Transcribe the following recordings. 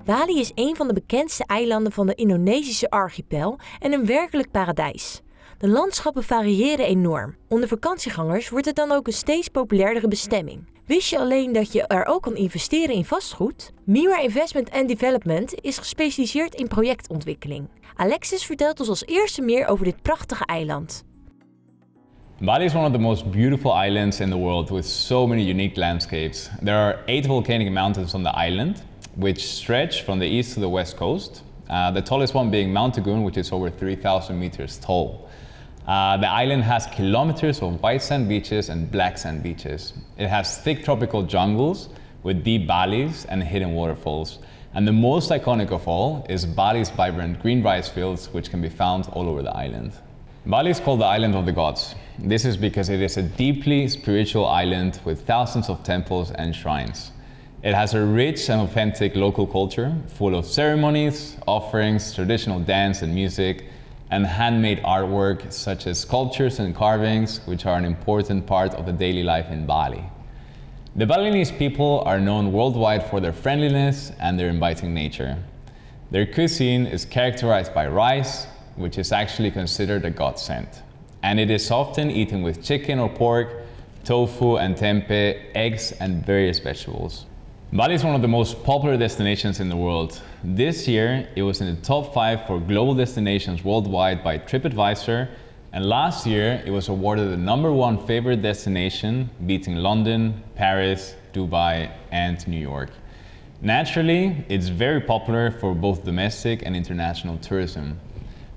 Bali is een van de bekendste eilanden van de Indonesische Archipel en een werkelijk paradijs. De landschappen variëren enorm. Onder vakantiegangers wordt het dan ook een steeds populairdere bestemming. Wist je alleen dat je er ook kan investeren in vastgoed? Mirah Investment Development is gespecialiseerd in projectontwikkeling. Alexis vertelt ons als eerste meer over dit prachtige eiland. Bali is one of the most beautiful islands in the world with so many unique landscapes. There are 8 volcanic mountains on the island, which stretch from the east to the west coast. The tallest one being Mount Agun, which is over 3,000 meters tall. The island has kilometers of white sand beaches and black sand beaches. It has thick tropical jungles with deep valleys and hidden waterfalls. And the most iconic of all is Bali's vibrant green rice fields, which can be found all over the island. Bali is called the island of the gods. This is because it is a deeply spiritual island with thousands of temples and shrines. It has a rich and authentic local culture, full of ceremonies, offerings, traditional dance and music, and handmade artwork such as sculptures and carvings, which are an important part of the daily life in Bali. The Balinese people are known worldwide for their friendliness and their inviting nature. Their cuisine is characterized by rice, which is actually considered a godsend. And it is often eaten with chicken or pork, tofu and tempeh, eggs and various vegetables. Bali is one of the most popular destinations in the world. This year, it was in the top 5 for global destinations worldwide by TripAdvisor, and last year, it was awarded the #1 favorite destination, beating London, Paris, Dubai, and New York. Naturally, it's very popular for both domestic and international tourism.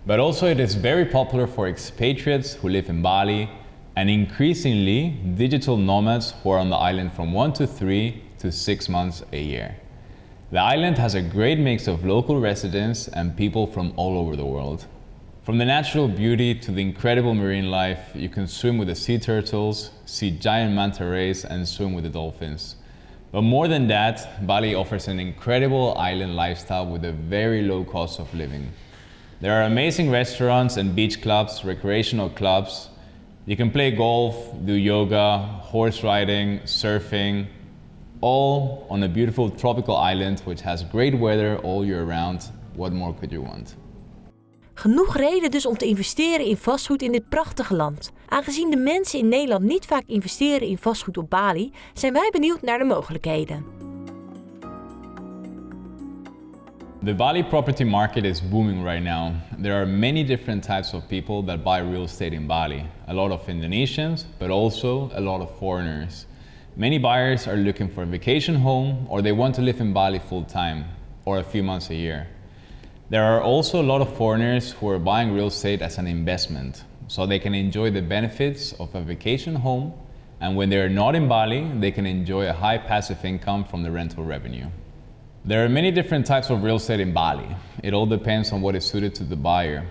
But also it is very popular for expatriates who live in Bali, and increasingly digital nomads who are on the island from 1 to 3 to 6 months a year. The island has a great mix of local residents and people from all over the world. From the natural beauty to the incredible marine life, you can swim with the sea turtles, see giant manta rays, and swim with the dolphins. But more than that, Bali offers an incredible island lifestyle with a very low cost of living. There are amazing restaurants and beach clubs, recreational clubs. You can play golf, do yoga, horse riding, surfing, all on a beautiful tropical island which has great weather all year round. What more could you want? Genoeg reden dus om te investeren in vastgoed in dit prachtige land. Aangezien de mensen in Nederland niet vaak investeren in vastgoed op Bali, zijn wij benieuwd naar de mogelijkheden. The Bali property market is booming right now. There are many different types of people that buy real estate in Bali. A lot of Indonesians, but also a lot of foreigners. Many buyers are looking for a vacation home, or they want to live in Bali full time, or a few months a year. There are also a lot of foreigners who are buying real estate as an investment, so they can enjoy the benefits of a vacation home, and when they are not in Bali, they can enjoy a high passive income from the rental revenue. There are many different types of real estate in Bali. It all depends on what is suited to the buyer.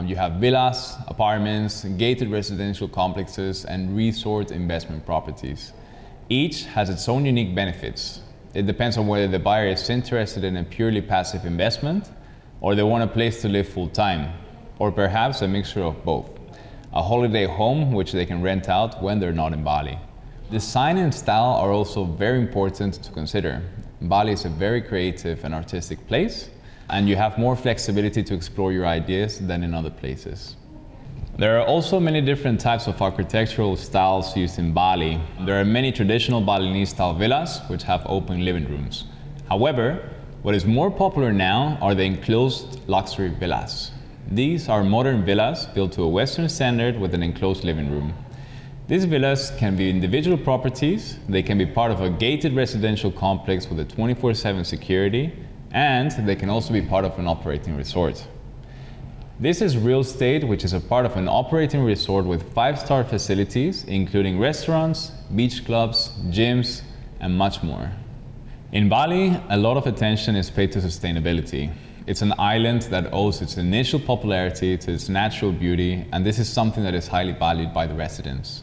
You have villas, apartments, gated residential complexes, and resort investment properties. Each has its own unique benefits. It depends on whether the buyer is interested in a purely passive investment, or they want a place to live full time, or perhaps a mixture of both. A holiday home which they can rent out when they're not in Bali. Design and style are also very important to consider. Bali is a very creative and artistic place, and you have more flexibility to explore your ideas than in other places. There are also many different types of architectural styles used in Bali. There are many traditional Balinese style villas which have open living rooms. However, what is more popular now are the enclosed luxury villas. These are modern villas built to a Western standard with an enclosed living room. These villas can be individual properties, they can be part of a gated residential complex with a 24/7 security, and they can also be part of an operating resort. This is real estate which is a part of an operating resort with 5-star facilities, including restaurants, beach clubs, gyms, and much more. In Bali, a lot of attention is paid to sustainability. It's an island that owes its initial popularity to its natural beauty, and this is something that is highly valued by the residents.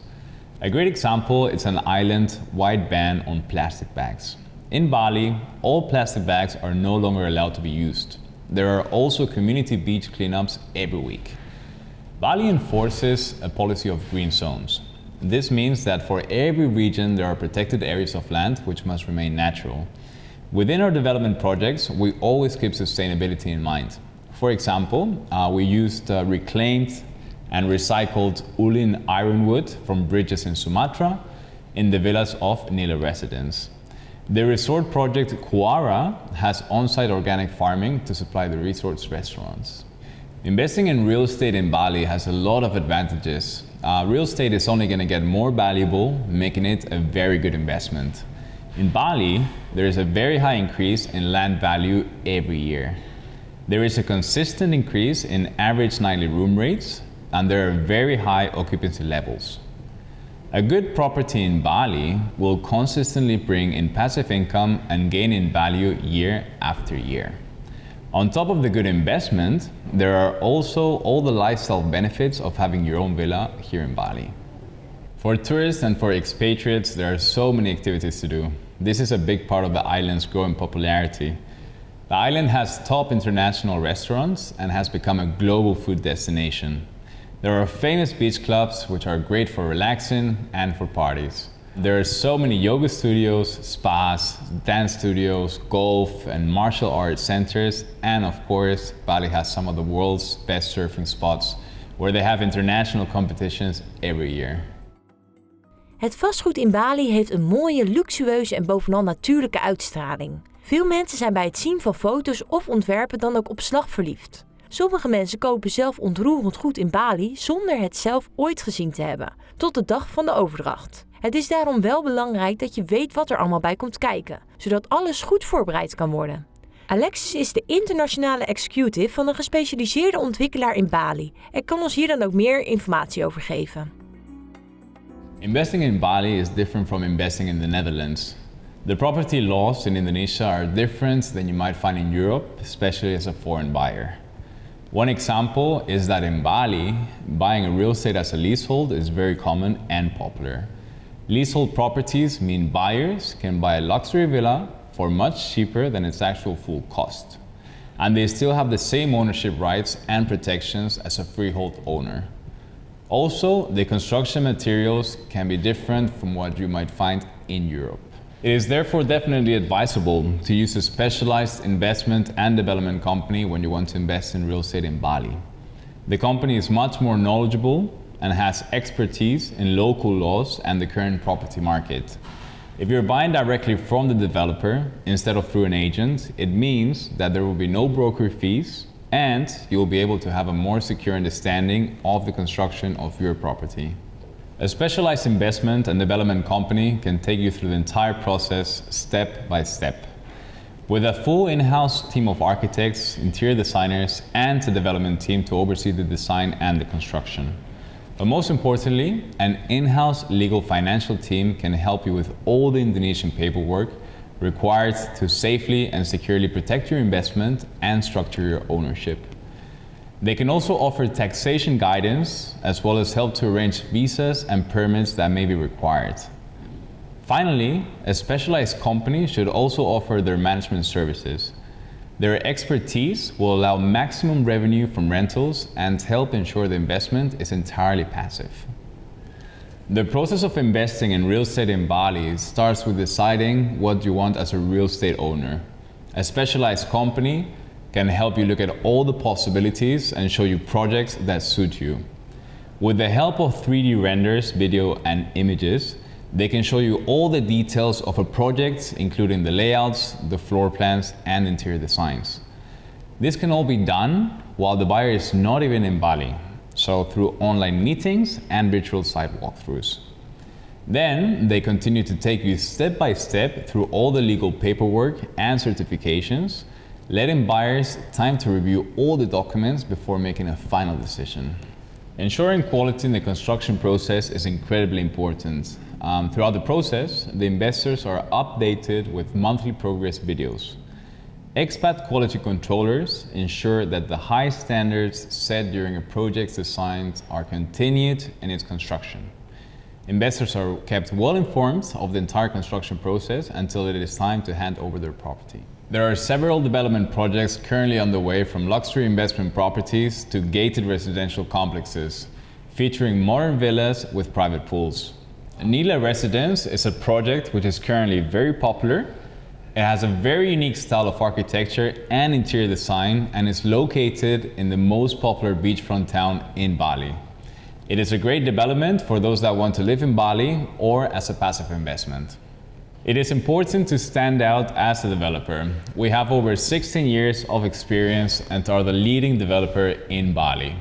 A great example is an island-wide ban on plastic bags. In Bali, all plastic bags are no longer allowed to be used. There are also community beach cleanups every week. Bali enforces a policy of green zones. This means that for every region there are protected areas of land which must remain natural. Within our development projects, we always keep sustainability in mind. For example, we used reclaimed and recycled Ulin ironwood from bridges in Sumatra in the villas of Nila residents. The resort project Kuara has on-site organic farming to supply the resort's restaurants. Investing in real estate in Bali has a lot of advantages. Real estate is only going to get more valuable, making it a very good investment. In Bali, there is a very high increase in land value every year. There is a consistent increase in average nightly room rates, and there are very high occupancy levels. A good property in Bali will consistently bring in passive income and gain in value year after year. On top of the good investment, there are also all the lifestyle benefits of having your own villa here in Bali. For tourists and for expatriates, there are so many activities to do. This is a big part of the island's growing popularity. The island has top international restaurants and has become a global food destination. There are famous beach clubs which are great for relaxing and for parties. There are so many yoga studios, spas, dance studios, golf and martial arts centers, and of course, Bali has some of the world's best surfing spots where they have international competitions every year. Het vastgoed in Bali heeft een mooie, luxueuze en bovenal natuurlijke uitstraling. Veel mensen zijn bij het zien van foto's of ontwerpen dan ook op slag verliefd. Sommige mensen kopen zelf ontroerend goed in Bali zonder het zelf ooit gezien te hebben, tot de dag van de overdracht. Het is daarom wel belangrijk dat je weet wat er allemaal bij komt kijken, zodat alles goed voorbereid kan worden. Alexis is de internationale executive van een gespecialiseerde ontwikkelaar in Bali en kan ons hier dan ook meer informatie over geven. Investing in Bali is different from investing in the Netherlands. The property laws in Indonesia are different than you might find in Europe, especially as a foreign buyer. One example is that in Bali, buying a real estate as a leasehold is very common and popular. Leasehold properties mean buyers can buy a luxury villa for much cheaper than its actual full cost. And they still have the same ownership rights and protections as a freehold owner. Also, the construction materials can be different from what you might find in Europe. It is therefore definitely advisable to use a specialized investment and development company when you want to invest in real estate in Bali. The company is much more knowledgeable and has expertise in local laws and the current property market. If you're buying directly from the developer instead of through an agent, it means that there will be no broker fees and you will be able to have a more secure understanding of the construction of your property. A specialized investment and development company can take you through the entire process step by step. With a full in-house team of architects, interior designers, and a development team to oversee the design and the construction. But most importantly, an in-house legal financial team can help you with all the Indonesian paperwork required to safely and securely protect your investment and structure your ownership. They can also offer taxation guidance as well as help to arrange visas and permits that may be required. Finally, a specialized company should also offer their management services. Their expertise will allow maximum revenue from rentals and help ensure the investment is entirely passive. The process of investing in real estate in Bali starts with deciding what you want as a real estate owner. A specialized company can help you look at all the possibilities and show you projects that suit you. With the help of 3D renders, video and images, they can show you all the details of a project, including the layouts, the floor plans and interior designs. This can all be done while the buyer is not even in Bali, so through online meetings and virtual site walkthroughs. Then they continue to take you step by step through all the legal paperwork and certifications, letting buyers time to review all the documents before making a final decision. Ensuring quality in the construction process is incredibly important. Throughout the process, the investors are updated with monthly progress videos. Expat quality controllers ensure that the high standards set during a project's design are continued in its construction. Investors are kept well informed of the entire construction process until it is time to hand over their property. There are several development projects currently underway, from luxury investment properties to gated residential complexes, featuring modern villas with private pools. Nila Residence is a project which is currently very popular It has a very unique style of architecture and interior design and is located in the most popular beachfront town in Bali. It is a great development for those that want to live in Bali or as a passive investment. It is important to stand out as a developer. We have over 16 years of experience and are the leading developer in Bali.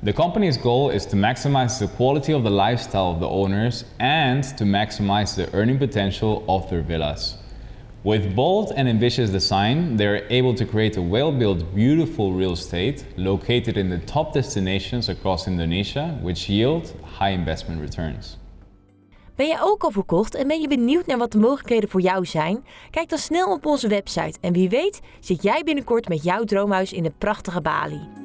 The company's goal is to maximize the quality of the lifestyle of the owners and to maximize the earning potential of their villas. With bold and ambitious design, they are able to create a well-built, beautiful real estate located in the top destinations across Indonesia, which yield high investment returns. Ben jij ook al verkocht en ben je benieuwd naar wat de mogelijkheden voor jou zijn? Kijk dan snel op onze website en wie weet zit jij binnenkort met jouw droomhuis in het prachtige Bali.